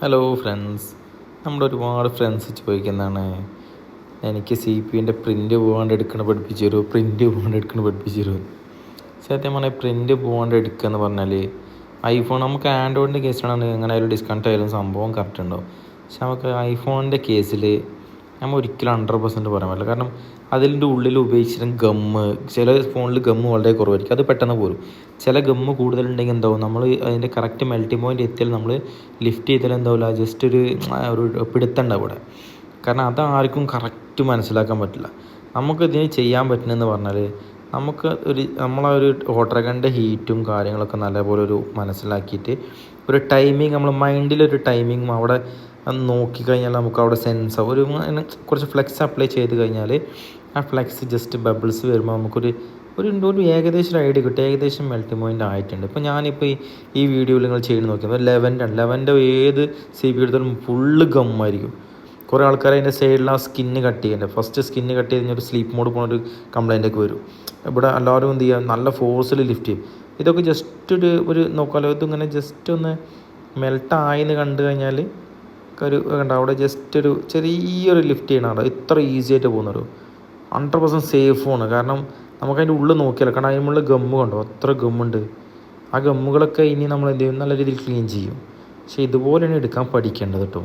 Hello friends, നമ്മുടെ ഒരുപാട് friends ചോദിക്കുന്നതാണ് എനിക്ക് സി പി യുൻ്റെ പ്രിൻ്റ് പോകാണ്ട് എടുക്കണ പഠിപ്പിച്ചു തരുമോ, പ്രിൻ്റ് പോകാണ്ട് എടുക്കണ പഠിപ്പിച്ചു തരുമോ. സത്യം പറഞ്ഞാൽ പ്രിൻ്റ് പോകാണ്ട് എടുക്കുക എന്ന് പറഞ്ഞാൽ ഐഫോൺ നമുക്ക് ആൻഡ്രോയിഡിൻ്റെ കേസിലാണ് എങ്ങനെ ആയാലും ഡിസ്കൗണ്ട് ആയാലും സംഭവം കറക്റ്റ് ഉണ്ടാവും. പക്ഷെ നമുക്ക് ഐഫോണിൻ്റെ കേസിൽ നമ്മൾ ഒരിക്കലും 100% പറയാൻ പറ്റില്ല. കാരണം അതിൻ്റെ ഉള്ളിൽ ഉപയോഗിച്ചിട്ട് ഗമ്മ്, ചില ഫോണിൽ ഗമ്മ് വളരെ കുറവായിരിക്കും, അത് പെട്ടെന്ന് പോരും. ചില ഗമ്മ് കൂടുതലുണ്ടെങ്കിൽ എന്താവും, നമ്മൾ അതിൻ്റെ കറക്റ്റ് മെൽറ്റിംഗ് പോയിൻ്റ് എത്തിയാൽ നമ്മൾ ലിഫ്റ്റ് ചെയ്താൽ എന്താവില്ല, ജസ്റ്റ് ഒരു പിടുത്തമുണ്ട് അവിടെ. കാരണം അതാർക്കും കറക്റ്റ് മനസ്സിലാക്കാൻ പറ്റില്ല. നമുക്കിതിന് ചെയ്യാൻ പറ്റുന്നതെന്ന് പറഞ്ഞാൽ നമ്മളെ ഒരു ഹോട്ട് ഗണ്ണിൻ്റെ ഹീറ്റും കാര്യങ്ങളൊക്കെ നല്ലപോലെ മനസ്സിലാക്കിയിട്ട് ഒരു ടൈമിങ്, നമ്മൾ മൈൻഡിലൊരു ടൈമിങ് അവിടെ നോക്കിക്കഴിഞ്ഞാൽ നമുക്ക് അവിടെ സെൻസ് കുറച്ച് ഫ്ലെക്സ് അപ്ലൈ ചെയ്ത് കഴിഞ്ഞാൽ ആ ഫ്ലെക്സ് ജസ്റ്റ് ബബിൾസ് വരുമ്പോൾ നമുക്കൊരു ഏകദേശം ഒരു ഐഡിയ കിട്ടും, ഏകദേശം മെൽറ്റിംഗ് പോയിൻ്റ് ആയിട്ടുണ്ട്. ഇപ്പോൾ ഞാനിപ്പോൾ ഈ വീഡിയോയിൽ നിങ്ങൾ ചെയ്ത് നോക്കിയത് 11 ഏത് സി പി എടുത്താലും ഫുള്ള് ഗമ്മായിരിക്കും. കുറേ ആൾക്കാർ അതിൻ്റെ സൈഡിൽ ആ സ്കിന്ന് കട്ട് ചെയ്യേണ്ടത്, ഫസ്റ്റ് സ്കിന്ന് കട്ട് ചെയ്ത് കഴിഞ്ഞാൽ ഒരു സ്ലീപ്പ് മോഡ് പോകുന്നൊരു കംപ്ലൈൻ്റൊക്കെ വരും. ഇവിടെ എല്ലാവരും എന്ത് ചെയ്യുക, നല്ല ഫോഴ്സിൽ ലിഫ്റ്റ് ചെയ്യും. ഇതൊക്കെ ജസ്റ്റ് ഒരു നോക്കാമല്ലോ, ഇതിങ്ങനെ ജസ്റ്റ് ഒന്ന് മെൽട്ടായെന്ന് കണ്ടു കഴിഞ്ഞാൽ കണ്ട അവിടെ ജസ്റ്റ് ഒരു ചെറിയൊരു ലിഫ്റ്റ് ചെയ്യണം. അവിടെ ഇത്ര ഈസി ആയിട്ട് പോകുന്നൊരു 100% സേഫുമാണ്. കാരണം നമുക്കതിൻ്റെ ഉള്ളിൽ നോക്കിയാലോ, കാരണം അതിനുള്ള ഗമ്മ് കണ്ടോ, അത്ര ഗമ്മുണ്ട്. ആ ഗമ്മുകളൊക്കെ ഇനി നമ്മൾ എന്ത് ചെയ്യും, നല്ല രീതിയിൽ ക്ലീൻ ചെയ്യും. പക്ഷേ ഇതുപോലെയാണ് എടുക്കാൻ പഠിക്കേണ്ടത് കേട്ടോ.